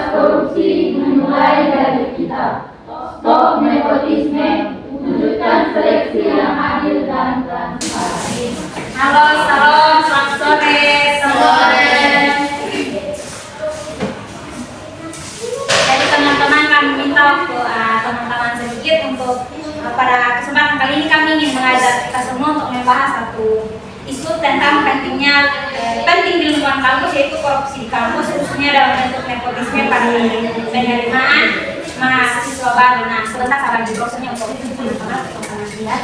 Berantas korupsi dimulai dari kita. Stop nepotisme, wujudkan seleksi yang adil dan transparan. Halo, salam, selamat sore. Jadi teman-teman, kami minta waktu teman-teman sedikit untuk pada kesempatan kali ini kami ingin mengajak kita semua untuk membahas satu isu tentang penting di lingkungan kampus, yaitu korupsi di kampus, khususnya dalam bentuk nepotisme pada penerimaan mahasiswa baru. Nah, sebentar saya bagi brosurnya untuk teman-teman lihat.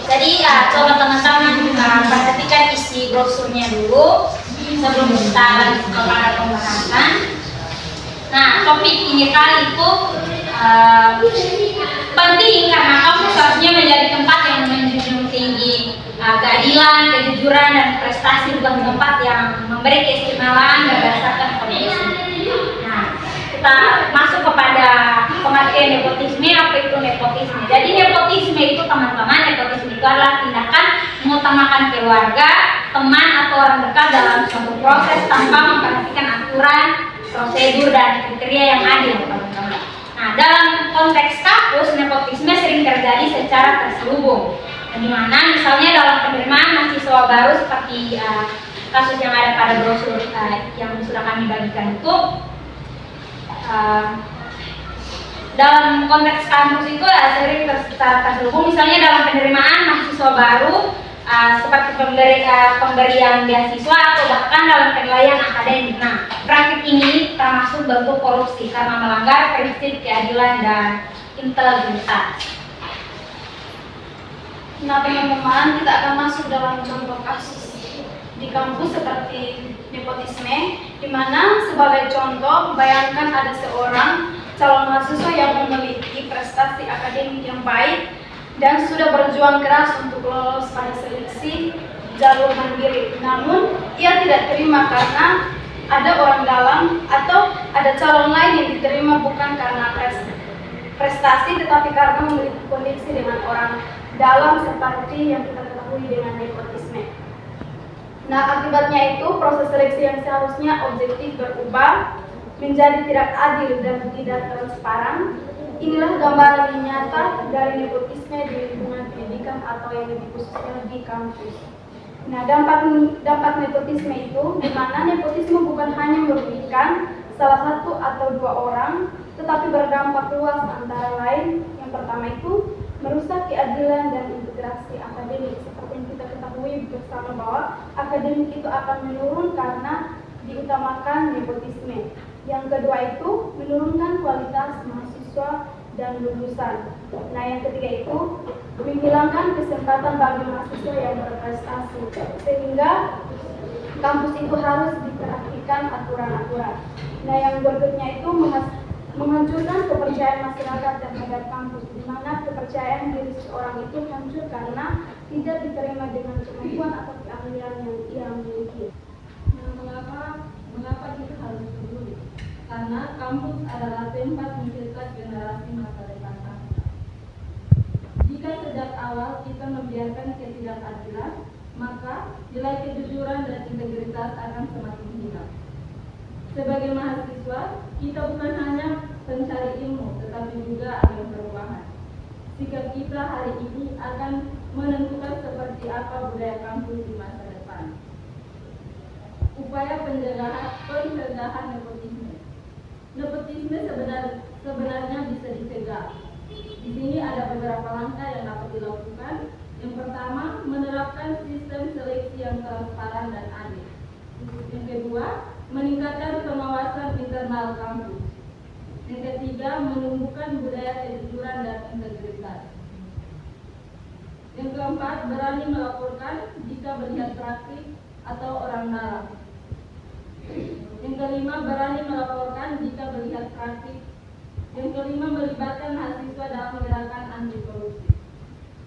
Jadi coba teman-teman perhatikan isi brosurnya dulu sebelum kita lanjut kepada pembahasan. Nah, topik ini kali itu penting karena kampus seharusnya menjadi tempat yang menjunjung tinggi keadilan, kejujuran, dan prestasi, bukan tempat yang memberi keistimewaan berdasarkan kompetensi. Nah, kita masuk kepada pengertian nepotisme. Apa itu nepotisme? Jadi nepotisme itu teman-teman, nepotisme itu adalah tindakan mengutamakan keluarga, teman, atau orang dekat dalam suatu proses tanpa memperhatikan aturan, prosedur, dan kriteria yang adil, teman-teman. Nah, dalam konteks kampus, nepotisme sering terjadi secara terselubung. Di mana misalnya dalam penerimaan mahasiswa baru seperti kasus yang ada pada brosur yang sudah kami bagikan itu, dalam konteks kampus itu sering terselubung. Misalnya dalam penerimaan mahasiswa baru seperti pemberian beasiswa atau bahkan dalam penilaian akademik. Nah, praktik ini termasuk bentuk korupsi karena melanggar prinsip keadilan dan integritas. Nah, teman-teman, kita akan masuk dalam contoh kasus di kampus seperti nepotisme, di mana sebagai contoh, bayangkan ada seorang calon mahasiswa yang memiliki prestasi akademik yang baik dan sudah berjuang keras untuk lolos pada seleksi jalur mandiri. Namun, ia tidak terima karena ada orang dalam atau ada calon lain yang diterima bukan karena prestasi, tetapi karena memiliki koneksi dengan orang dalam seperti yang kita ketahui dengan nepotisme. Nah, akibatnya itu proses seleksi yang seharusnya objektif berubah menjadi tidak adil dan tidak transparan. Inilah gambaran yang nyata dari nepotisme di lingkungan pendidikan atau yang lebih khususnya di kampus. Nah, dampak nepotisme itu, di mana nepotisme bukan hanya merugikan salah satu atau dua orang, tetapi berdampak luas antara lain. Yang pertama itu merusak keadilan dan integrasi akademik. Seperti yang kita ketahui bersama bahwa akademik itu akan menurun karena diutamakan nepotisme. Yang kedua itu menurunkan kualitas mahasiswa dan lulusan. Nah, yang ketiga itu menghilangkan kesempatan bagi mahasiswa yang berprestasi, sehingga kampus itu harus diperhatikan aturan-aturan. Nah, yang berikutnya itu menghancurkan kepercayaan masyarakat terhadap kampus, di mana kepercayaan diri seseorang itu hancur karena tidak diterima dengan kemampuan atau keahlian yang ia miliki. Nah, mengapa kita harus peduli? Karena kampus adalah tempat mencetak generasi masa depan bangsa. Jika sejak awal kita membiarkan ketidakadilan, maka nilai kejujuran dan integritas akan semakin hilang. Sebagai mahasiswa, kita bukan hanya pencari ilmu, tetapi juga agen perubahan. Sikap kita hari ini akan menentukan seperti apa budaya kampus di masa depan. Upaya pencegahan nepotisme. Nepotisme sebenarnya bisa dicegah. Di sini ada beberapa langkah yang dapat dilakukan. Yang pertama, menerapkan sistem seleksi yang transparan dan adil. Yang kedua, meningkatkan pengawasan internal kampus. Yang ketiga, menumbuhkan budaya kejujuran dan integritas. Yang keempat, berani melaporkan jika melihat praktik atau orang dalam. Yang kelima, berani melaporkan jika melihat praktik. Yang kelima, melibatkan mahasiswa dalam gerakan anti korupsi.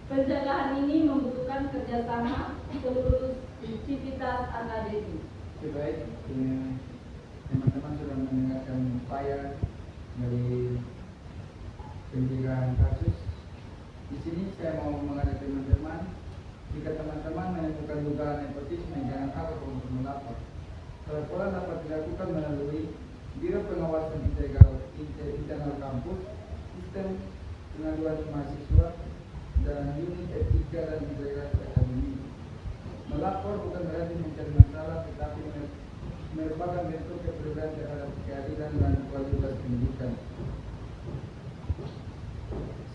Pencegahan ini membutuhkan kerjasama seluruh sivitas akademik. Baik, teman-teman sudah mendengarkan upaya dari pencegahan kasus. Di sini saya mau mengajak teman-teman, jika teman-teman menemukan dugaan nepotisme, jangan takut untuk melapor. Pelaporan dapat dilakukan melalui Biro Pengawasan Internal Kampus, Sistem Pengaduan Mahasiswa, dan Unit Etika dan Integritas Akademik. Melapor bukan berarti mencari masalah, tetapi merupakan bentuk kepedulian terhadap keadilan dan kualitas pendidikan.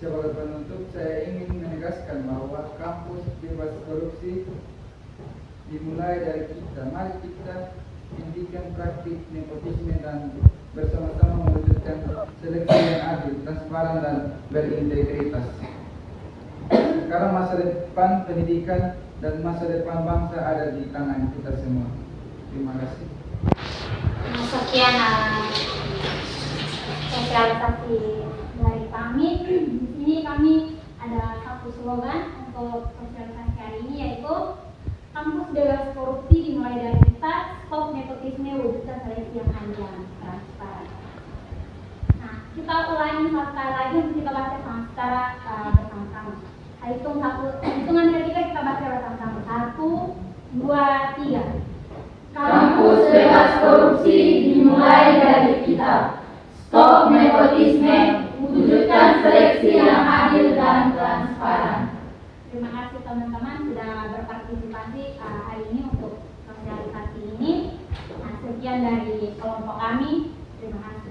Sebagai penutup, saya ingin menegaskan bahwa kampus bebas korupsi dimulai dari kita. Mari kita hentikan praktik nepotisme dan bersama-sama mewujudkan seleksi yang adil, transparan, dan berintegritas. Sekarang masa depan pendidikan dan masa depan bangsa ada di tangan kita semua. Terima kasih. Sekian sosialisasi dari kami. Di sini kami ada satu slogan untuk sosialisasi hari ini, yaitu kampus bebas korupsi dimulai dari kita, stop nepotisme, wujudkan seleksi yang adil dan transparan. Nah, kita ulangi sekali lagi untuk kita baca secara bersama-sama. Hitungan ketiga kita baca bersama-sama. 1, 2, 3. Kampus bebas korupsi dimulai dari kita. Stop nepotisme, wujudkan seleksi yang adil dan transparan. Terima kasih teman-teman sudah berpartisipasi hari ini untuk sosialisasi ini. Nah, sekian dari kelompok kami. Terima kasih.